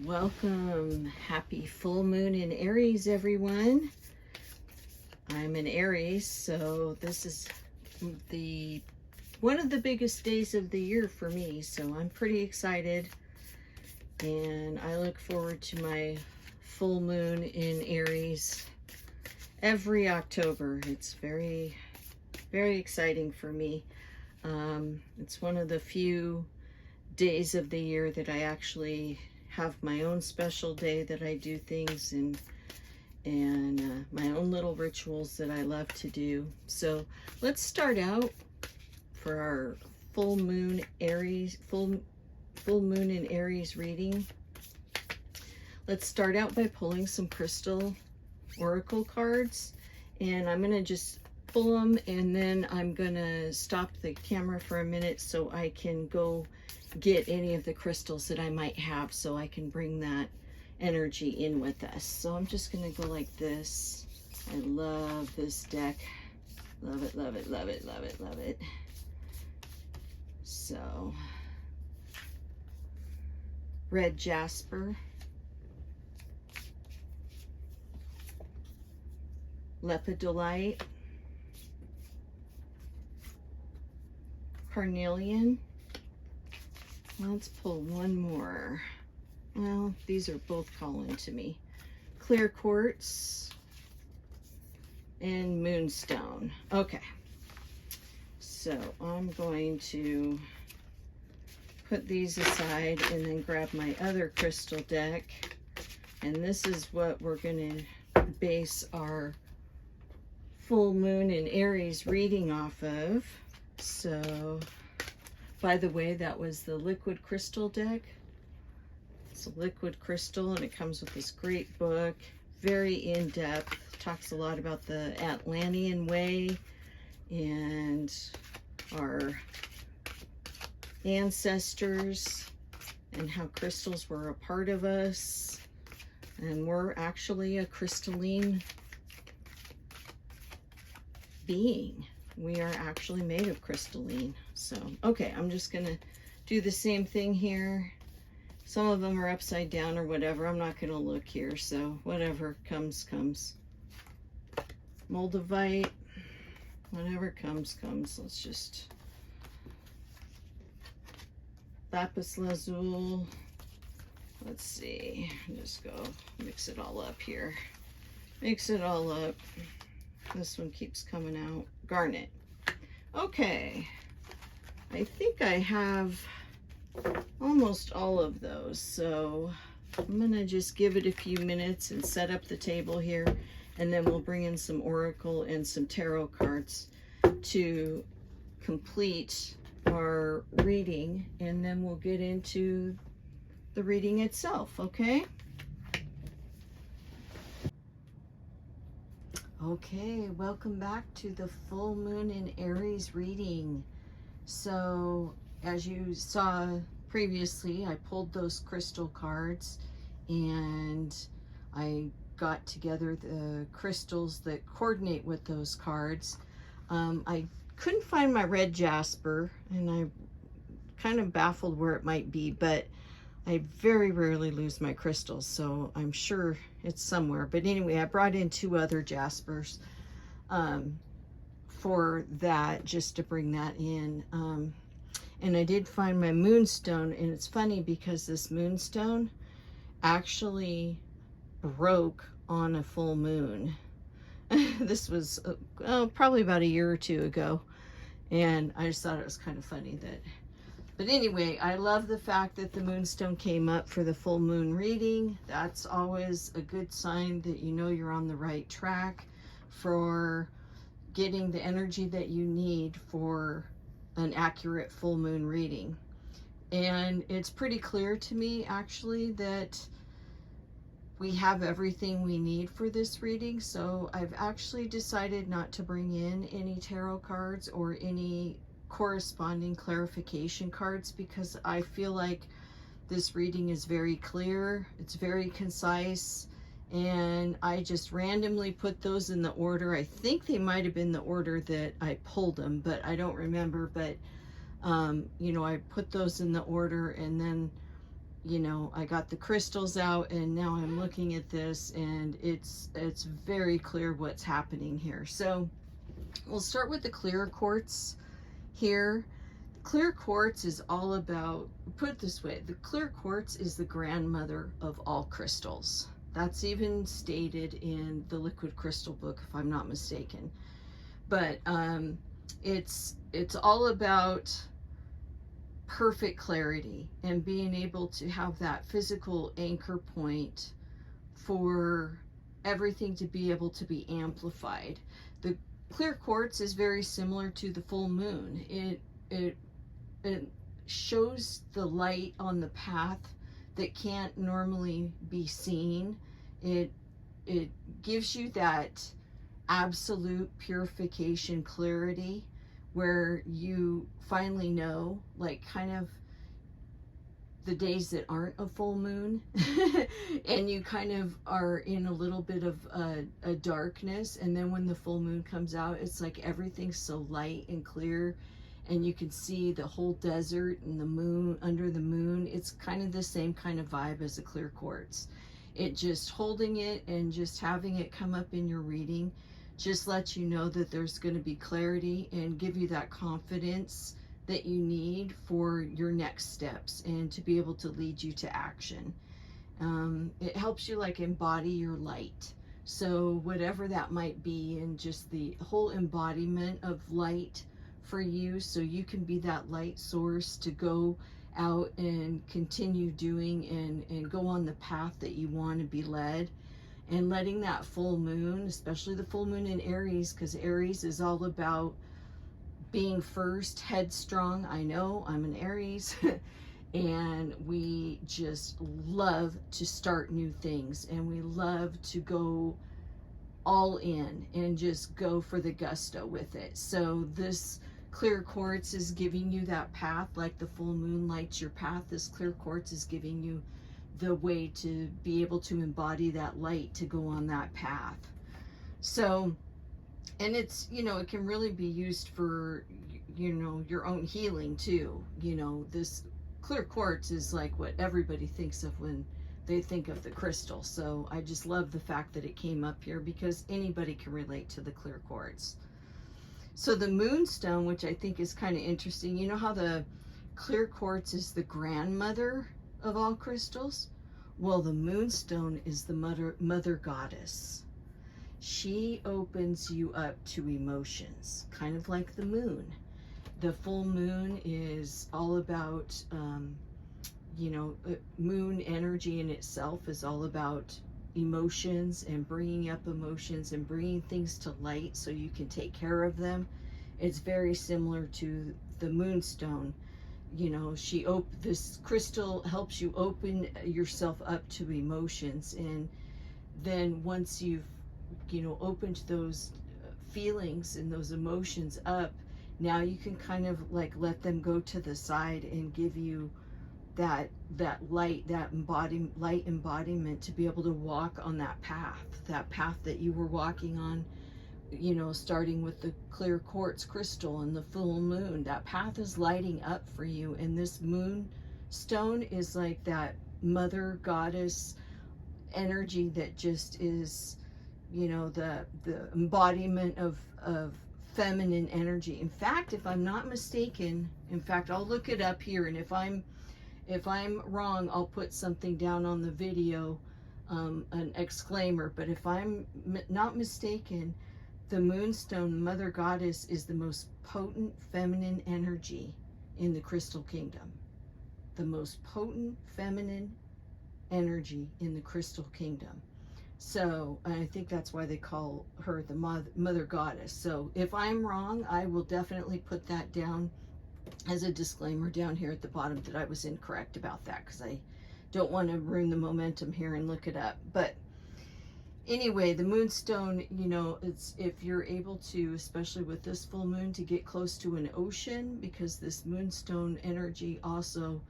Welcome. Happy full moon in Aries, everyone. I'm an Aries, so this is one of the biggest days of the year for me, so I'm pretty excited, and I look forward to my full moon in Aries every October. It's very, very exciting for me. It's one of the few days of the year that I actually have my own special day that I do things and my own little rituals that I love to do. So let's start out for our full moon in Aries reading. Let's start out by pulling some crystal oracle cards, and I'm gonna just pull them, and then I'm gonna stop the camera for a minute so I can go get any of the crystals that I might have, so I can bring that energy in with us. So I'm just gonna go like this. I love this deck. Love it, love it, love it, love it, love it. So, red jasper, lepidolite, carnelian. Let's pull one more. Well, these are both calling to me. Clear quartz and moonstone. Okay, so I'm going to put these aside and then grab my other crystal deck, and this is what we're going to base our full moon in Aries reading off of. So, by the way, that was the liquid crystal deck. It's a liquid crystal, and it comes with this great book, very in-depth, talks a lot about the Atlantean way and our ancestors and how crystals were a part of us, and we're actually a crystalline being. We are actually made of crystalline. So, okay, I'm just gonna do the same thing here. Some of them are upside down or whatever. I'm not gonna look here, so whatever comes, comes. Moldavite, whatever comes, comes. Let's just... lapis lazuli. Let's see, just go mix it all up here. Mix it all up. This one keeps coming out. Garnet. Okay, I think I have almost all of those, so I'm gonna just give it a few minutes and set up the table here, and then we'll bring in some oracle and some tarot cards to complete our reading, and then we'll get into the reading itself. Okay? Okay, welcome back to the full moon in Aries reading. So, as you saw previously, I pulled those crystal cards, and I got together the crystals that coordinate with those cards. I couldn't find my red jasper, and I kind of baffled where it might be, but I very rarely lose my crystals, so I'm sure it's somewhere. But anyway, I brought in two other jaspers for that, just to bring that in. And I did find my moonstone, and it's funny because this moonstone actually broke on a full moon. This was probably about a year or two ago, and I just thought it was kind of funny that... But anyway, I love the fact that the moonstone came up for the full moon reading. That's always a good sign that you know you're on the right track for getting the energy that you need for an accurate full moon reading. And it's pretty clear to me, actually, that we have everything we need for this reading. So I've actually decided not to bring in any tarot cards or any corresponding clarification cards, because I feel like this reading is very clear, it's very concise, and I just randomly put those in the order. I think they might have been the order that I pulled them, but I don't remember. But you know, I put those in the order, and then you know, I got the crystals out, and now I'm looking at this, and it's very clear what's happening here. So we'll start with the clear quartz here. Clear quartz is all about, put it this way, the clear quartz is the grandmother of all crystals. That's even stated in the liquid crystal book, if I'm not mistaken. But it's all about perfect clarity and being able to have that physical anchor point for everything to be able to be amplified. The clear quartz is very similar to the full moon. It shows the light on the path that can't normally be seen. It gives you that absolute purification clarity where you finally know, like kind of the days that aren't a full moon and you kind of are in a little bit of a darkness, and then when the full moon comes out, it's like everything's so light and clear, and you can see the whole desert and the moon under the moon. It's kind of the same kind of vibe as a clear quartz. It just holding it and just having it come up in your reading just lets you know that there's going to be clarity and give you that confidence that you need for your next steps and to be able to lead you to action. It helps you like embody your light. So whatever that might be, and just the whole embodiment of light for you, so you can be that light source to go out and continue doing and go on the path that you want to be led. And letting that full moon, especially the full moon in Aries, because Aries is all about being first, headstrong. I know, I'm an Aries. And we just love to start new things, and we love to go all in and just go for the gusto with it. So this clear quartz is giving you that path, like the full moon lights your path. This clear quartz is giving you the way to be able to embody that light to go on that path. So, and it's, you know, it can really be used for, you know, your own healing too. You know, this clear quartz is like what everybody thinks of when they think of the crystal. So I just love the fact that it came up here, because anybody can relate to the clear quartz. So the moonstone, which I think is kind of interesting, you know how the clear quartz is the grandmother of all crystals? Well, the moonstone is the mother goddess. She opens you up to emotions, kind of like the moon. The full moon is all about, you know, moon energy in itself is all about emotions and bringing up emotions and bringing things to light so you can take care of them. It's very similar to the moonstone. You know, this crystal helps you open yourself up to emotions, and then once you've, you know, opened those feelings and those emotions up, now you can kind of like let them go to the side and give you that light, that light embodiment to be able to walk on that path that you were walking on, you know, starting with the clear quartz crystal and the full moon. That path is lighting up for you, and this moonstone is like that mother goddess energy that just is, you know, the embodiment of feminine energy. In fact, if I'm not mistaken, in fact, I'll look it up here, and if I'm wrong, I'll put something down on the video, an exclaimer. But if I'm not mistaken, the moonstone, mother goddess, is the most potent feminine energy in the crystal kingdom. The most potent feminine energy in the crystal kingdom. So I think that's why they call her the mother goddess. So if I'm wrong, I will definitely put that down as a disclaimer down here at the bottom that I was incorrect about that, because I don't want to ruin the momentum here and look it up. But anyway, the moonstone, you know, it's, if you're able to, especially with this full moon, to get close to an ocean, because this moonstone energy also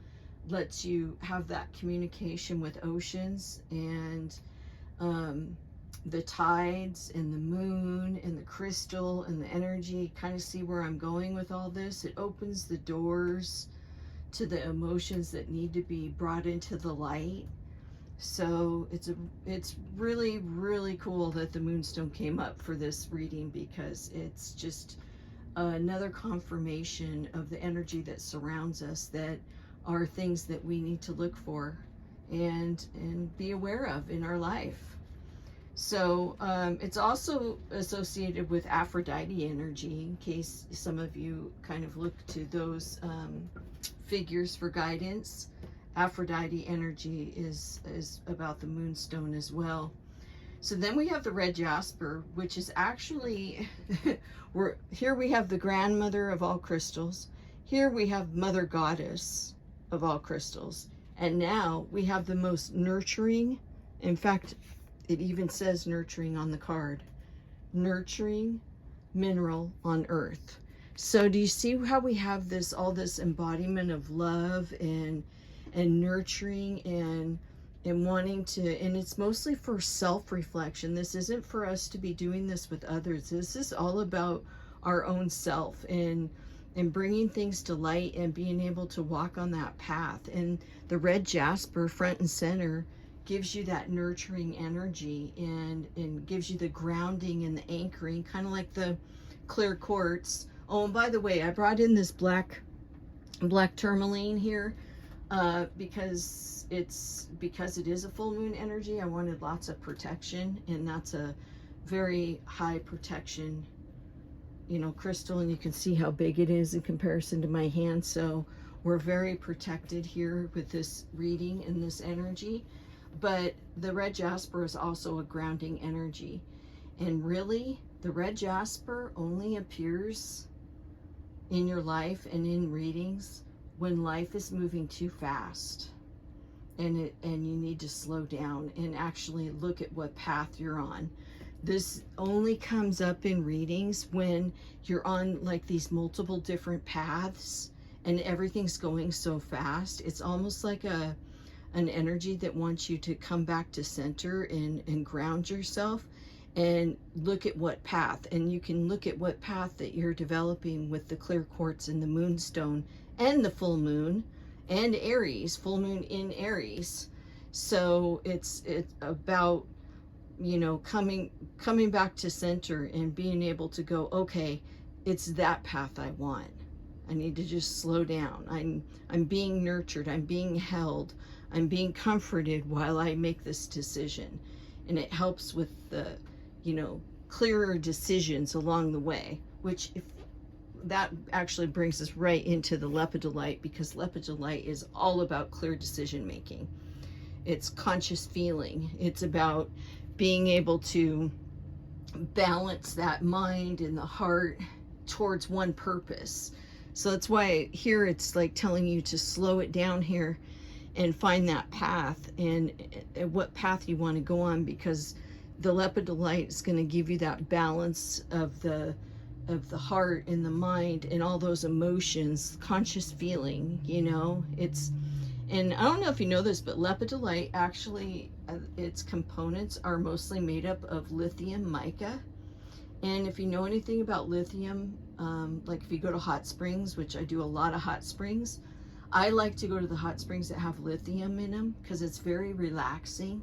lets you have that communication with oceans and the tides and the moon and the crystal and the energy. Kind of see where I'm going with all this. It opens the doors to the emotions that need to be brought into the light. So it's really, really cool that the moonstone came up for this reading, because it's just another confirmation of the energy that surrounds us, that are things that we need to look for and be aware of in our life. So it's also associated with Aphrodite energy, in case some of you kind of look to those figures for guidance. Aphrodite energy is about the moonstone as well. So then we have the red jasper, which is actually, here we have the grandmother of all crystals. Here we have mother goddess of all crystals. And now we have the most nurturing, in fact, it even says nurturing on the card, nurturing mineral on earth. So do you see how we have this, all this embodiment of love and nurturing and wanting to, and it's mostly for self-reflection. This isn't for us to be doing this with others. This is all about our own self and bringing things to light and being able to walk on that path. And the red jasper, front and center, gives you that nurturing energy and gives you the grounding and the anchoring, kind of like the clear quartz. Oh, and by the way, I brought in this black tourmaline here because it is a full moon energy. I wanted lots of protection, and that's a very high protection, you know, crystal, and you can see how big it is in comparison to my hand. So we're very protected here with this reading and this energy. But the red jasper is also a grounding energy, and really the red jasper only appears in your life and in readings when life is moving too fast and you need to slow down and actually look at what path you're on. This only comes up in readings when you're on like these multiple different paths and everything's going so fast. It's almost like an energy that wants you to come back to center and ground yourself and look at what path. And you can look at what path that you're developing with the clear quartz and the moonstone and the full moon and Aries, full moon in Aries. So it's about, you know, coming back to center and being able to go, okay, it's that path I want. I need to just slow down. I'm being nurtured. I'm being held. I'm being comforted while I make this decision. And it helps with the, you know, clearer decisions along the way, which if that actually brings us right into the lepidolite, because lepidolite is all about clear decision making. It's conscious feeling. It's about being able to balance that mind and the heart towards one purpose. So that's why here it's like telling you to slow it down here and find that path and what path you want to go on, because the lepidolite is going to give you that balance of the heart and the mind and all those emotions, conscious feeling, you know. And I don't know if you know this, but lepidolite actually, its components are mostly made up of lithium mica. And if you know anything about lithium, like if you go to hot springs, which I do a lot of hot springs, I like to go to the hot springs that have lithium in them because it's very relaxing.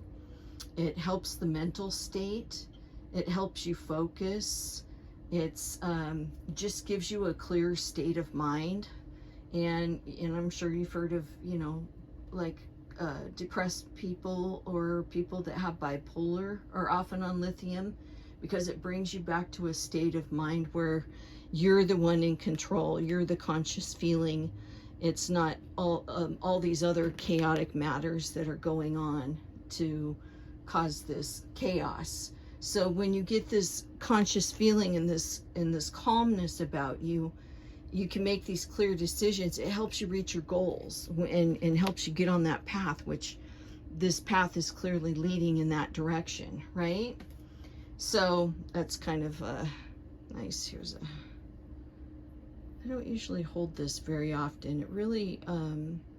It helps the mental state. It helps you focus. It's just gives you a clear state of mind. And I'm sure you've heard of, you know, like depressed people or people that have bipolar are often on lithium, because it brings you back to a state of mind where you're the one in control. You're the conscious feeling. It's not all these other chaotic matters that are going on to cause this chaos. So when you get this conscious feeling and this calmness about you, you can make these clear decisions. It helps you reach your goals and helps you get on that path, which this path is clearly leading in that direction, right? So that's kind of nice. Here's I don't usually hold this very often. It really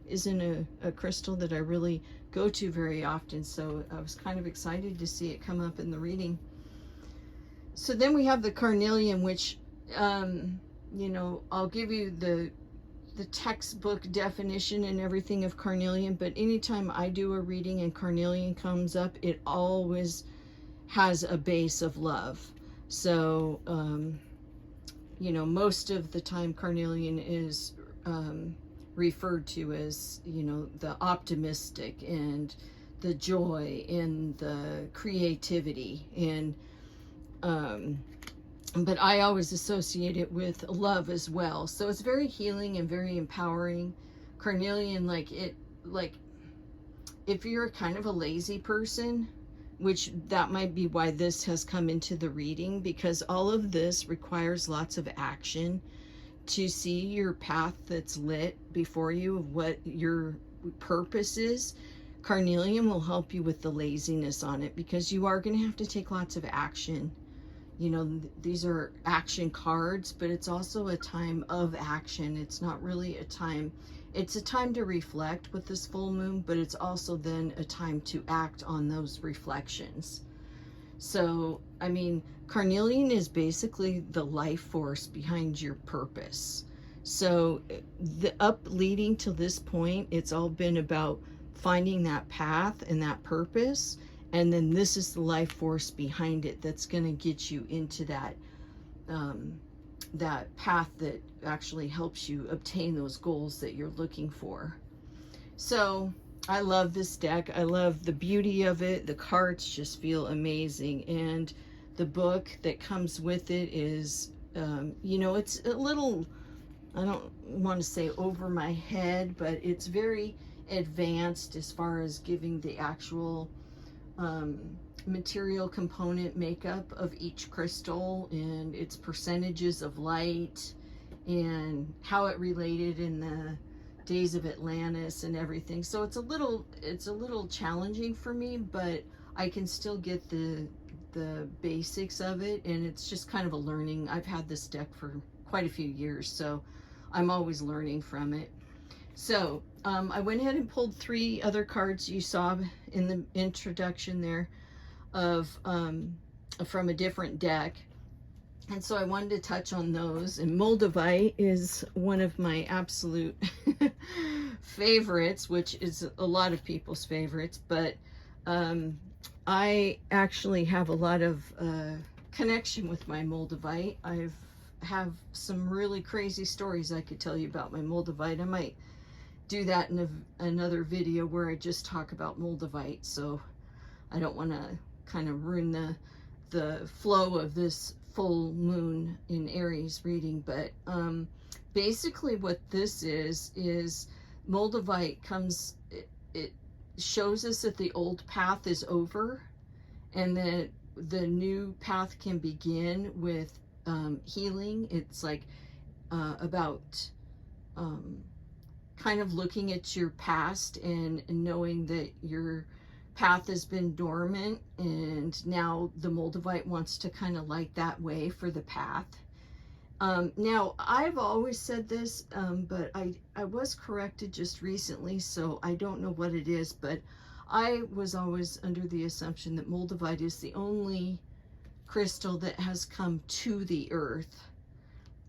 isn't a crystal that I really go to very often, so I was kind of excited to see it come up in the reading. So then we have the carnelian, which you know, I'll give you the the textbook definition and everything of carnelian, but anytime I do a reading and carnelian comes up, it always has a base of love. So, you know, most of the time carnelian is referred to as, you know, the optimistic and the joy and the creativity. And but I always associate it with love as well. So it's very healing and very empowering. Carnelian, like if you're kind of a lazy person, which that might be why this has come into the reading, because all of this requires lots of action to see your path that's lit before you, of what your purpose is. Carnelian will help you with the laziness on it, because you are going to have to take lots of action. You know, these are action cards, but it's also a time of action. It's not really a time, it's a time to reflect with this full moon, but it's also then a time to act on those reflections. So, I mean, carnelian is basically the life force behind your purpose. So the up leading to this point, it's all been about finding that path and that purpose. And then this is the life force behind it that's going to get you into that that path that actually helps you obtain those goals that you're looking for. So I love this deck. I love the beauty of it. The cards just feel amazing. And the book that comes with it is, you know, it's a little, I don't want to say over my head, but it's very advanced as far as giving the actual material component makeup of each crystal and its percentages of light and how it related in the days of Atlantis and everything. So it's a little challenging for me, but I can still get the basics of it, and it's just kind of a learning. I've had this deck for quite a few years, so I'm always learning from it. So I went ahead and pulled 3 other cards you saw in the introduction there of from a different deck. And so I wanted to touch on those. And Moldavite is one of my absolute favorites, which is a lot of people's favorites. But I actually have a lot of connection with my Moldavite. I have some really crazy stories I could tell you about my Moldavite. I might do that in another video where I just talk about Moldavite. So I don't want to kind of ruin the flow of this full moon in Aries reading, but basically what this is Moldavite comes, it shows us that the old path is over and that the new path can begin with healing. It's like about kind of looking at your past and knowing that your path has been dormant, and now the Moldavite wants to kind of light that way for the path. Now, I've always said this, but I was corrected just recently, so I don't know what it is, but I was always under the assumption that Moldavite is the only crystal that has come to the earth,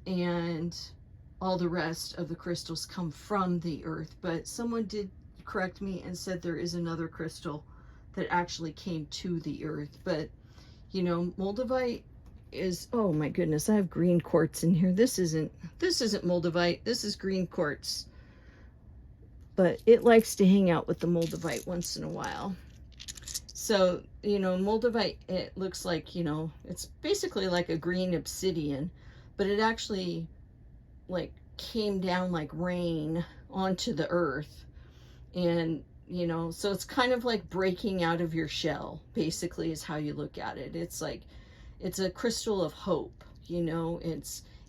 and all the rest of the crystals come from the earth. But someone did correct me and said there is another crystal that actually came to the earth. But you know, Moldavite is, oh my goodness, I have green quartz in here. This isn't Moldavite, this is green quartz, but it likes to hang out with the Moldavite once in a while. So, you know, Moldavite, it looks like, you know, it's basically like a green obsidian, but it actually like came down like rain onto the earth. And you know, so it's kind of like breaking out of your shell, basically, is how you look at it. It's like, it's a crystal of hope, you know.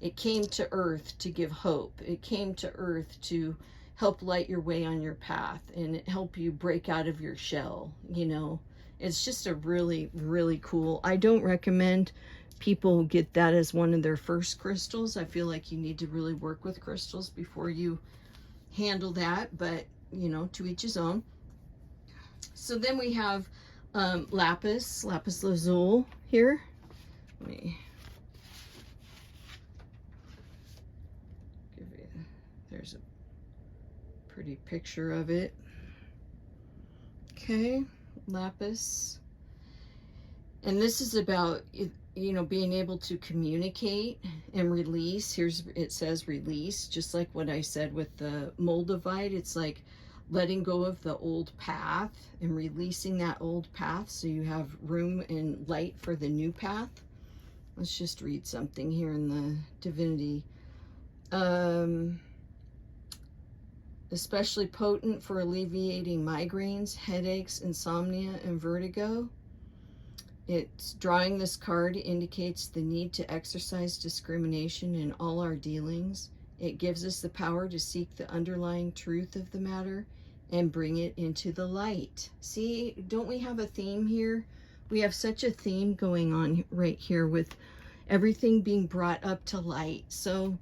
It came to earth to give hope. It came to earth to help light your way on your path and help you break out of your shell, you know. It's just a really, really cool. I don't recommend people get that as one of their first crystals. I feel like you need to really work with crystals before you handle that, but you know, to each his own. So then we have lapis lazuli here. Let me give you, there's a pretty picture of it. Okay, lapis. And this is about, you know, being able to communicate and release. Here's, it says release, just like what I said with the Moldavite. It's like letting go of the old path and releasing that old path so you have room and light for the new path. Let's just read something here in the divinity. Especially potent for alleviating migraines, headaches, insomnia, and vertigo. It's drawing this card indicates the need to exercise discrimination in all our dealings. It gives us the power to seek the underlying truth of the matter and bring it into the light. See, don't we have a theme here? We have such a theme going on right here with everything being brought up to light. So,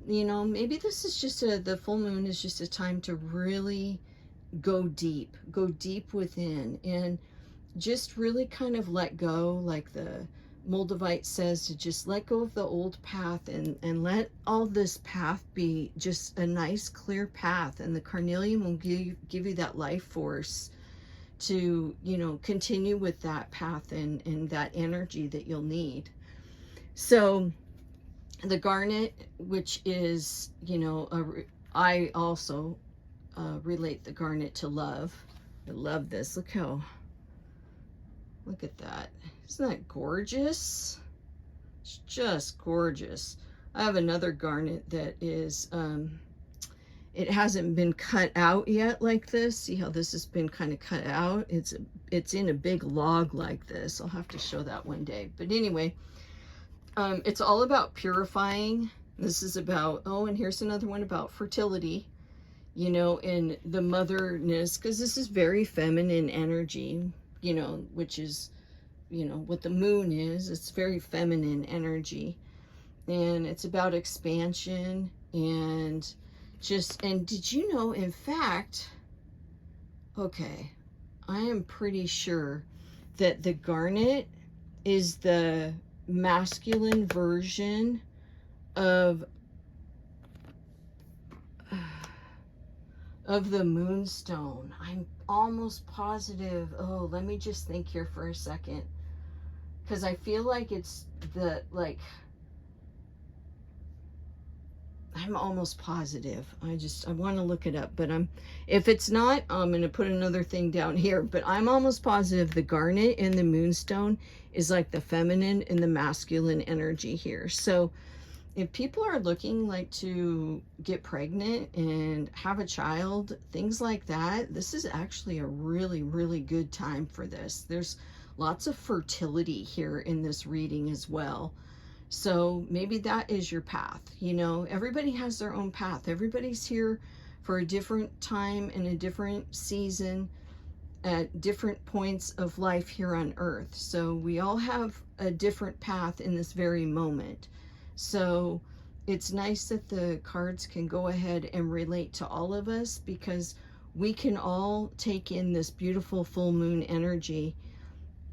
you know, maybe this is just the full moon is just a time to really go deep within, and just really kind of let go, like the Moldavite says, to just let go of the old path and let all this path be just a nice clear path, and the carnelian will give you that life force to, you know, continue with that path and that energy that you'll need. So the garnet, which is, you know, I also relate the garnet to love. I love this. Look at that. Isn't that gorgeous? It's just gorgeous. I have another garnet that is, it hasn't been cut out yet like this. See how this has been kind of cut out? It's in a big log like this. I'll have to show that one day. But anyway, it's all about purifying. This is about, oh, and here's another one about fertility, you know, and the motherness, because this is very feminine energy, you know, which is, you know, what the moon is. It's very feminine energy, and it's about expansion and just, and did you know, in fact, okay, I am pretty sure that the garnet is the masculine version of the moonstone. I'm almost positive. Oh, let me just think here for a second, because I feel like it's the, like, I'm almost positive. I want to look it up, but if it's not, I'm going to put another thing down here, but I'm almost positive the garnet and the moonstone is like the feminine and the masculine energy here. So if people are looking like to get pregnant and have a child, things like that, this is actually a really, really good time for this. There's lots of fertility here in this reading as well. So maybe that is your path. You know, everybody has their own path. Everybody's here for a different time and a different season at different points of life here on earth. So we all have a different path in this very moment. So it's nice that the cards can go ahead and relate to all of us, because we can all take in this beautiful full moon energy,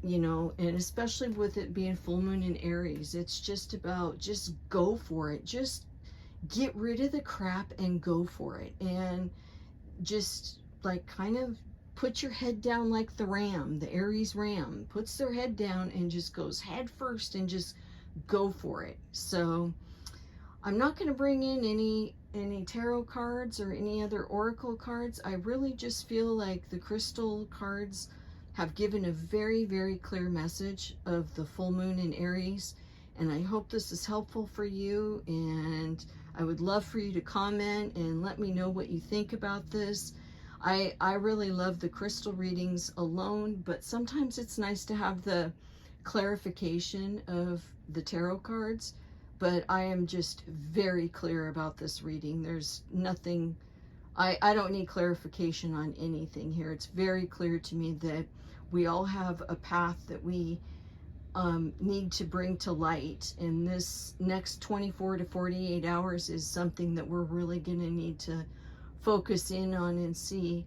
you know, and especially with it being full moon in Aries, it's just about, just go for it. Just get rid of the crap and go for it. And just like kind of put your head down like the ram, the Aries ram puts their head down and just goes head first and just go for it. So I'm not going to bring in any tarot cards or any other oracle cards. I really just feel like the crystal cards have given a very, very clear message of the full moon in Aries, and I hope this is helpful for you, and I would love for you to comment and let me know what you think about this. I really love the crystal readings alone, but sometimes it's nice to have the clarification of the tarot cards. But I am just very clear about this reading. There's nothing, I don't need clarification on anything here. It's very clear to me that we all have a path that we need to bring to light, and this next 24 to 48 hours is something that we're really going to need to focus in on and see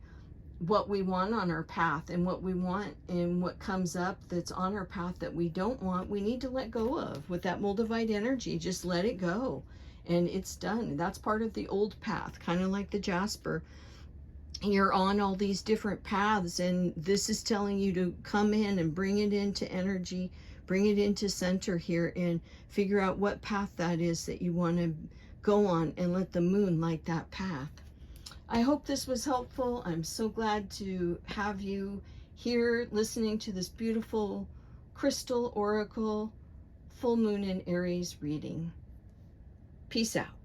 what we want on our path, and what we want and what comes up that's on our path that we don't want, we need to let go of. With that Moldavite energy, just let it go and it's done. That's part of the old path, kind of like the Jasper. you're on all these different paths, and this is telling you to come in and bring it into energy, bring it into center here, and figure out what path that is that you want to go on, and let the moon light that path. I hope this was helpful. I'm so glad to have you here listening to this beautiful crystal oracle full moon in Aries reading. Peace out.